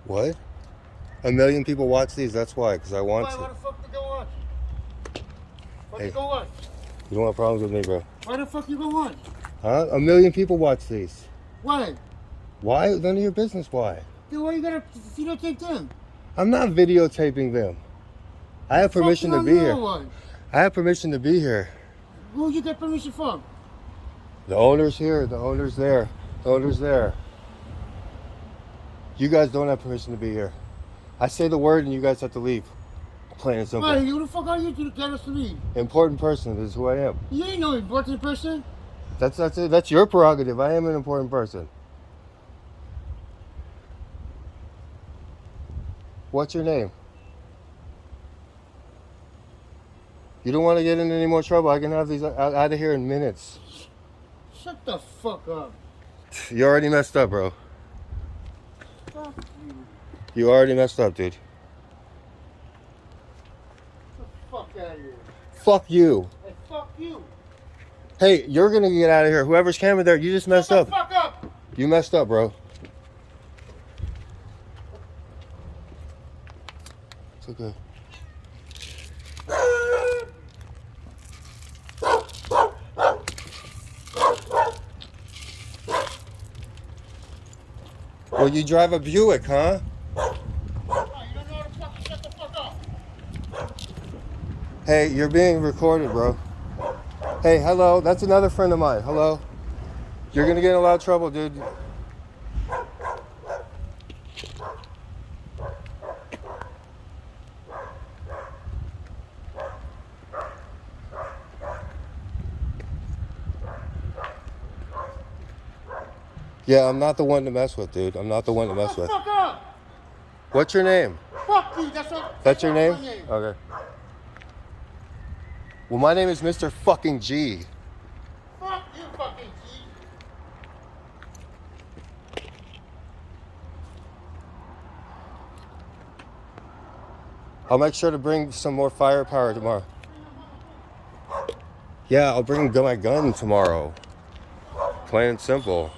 What? A million people watch these, that's why, because I want Why to. the fuck you go on? What Hey. you go on? You don't have problems with me, bro. Why the fuck you go on? Huh? A million people watch these. Why? Why? None of your business, why? Then why you gotta videotape them? I'm not videotaping them. I have permission to be here. One. I have permission to be here. Who you get permission from? The owner's here, the owner's there, the owner's there. You guys don't have permission to be here. I say the word and you guys have to leave. Plain and simple. Why, who the fuck are you to get us to leave? Important person, this is who I am. You ain't no important person. That's it. That's your prerogative. I am an important person. What's your name? You don't want to get in any more trouble. I can have these out of here in minutes. Shut the fuck up. You already messed up, bro. Fuck you. You already messed up, dude. Get the fuck out of here. Fuck you. Hey, fuck you. Hey, you're gonna get out of here. Whoever's camera there, you just messed Shut up. the fuck up. You messed up, bro. It's okay. Well, you drive a Buick, huh? You don't know how to fucking shut the fuck up. Hey, you're being recorded, bro. Hey, hello. That's another friend of mine. Hello. You're gonna get in a lot of trouble, dude. Yeah, I'm not the one to mess with, dude. I'm not the one to mess Shut the with. fuck up. What's your name? Fuck you. That's Your name? my name. Okay. Well, my name is Mr. fucking G. Fuck you, fucking G. I'll make sure to bring some more firepower tomorrow. Yeah, I'll bring my gun tomorrow. Plain and simple.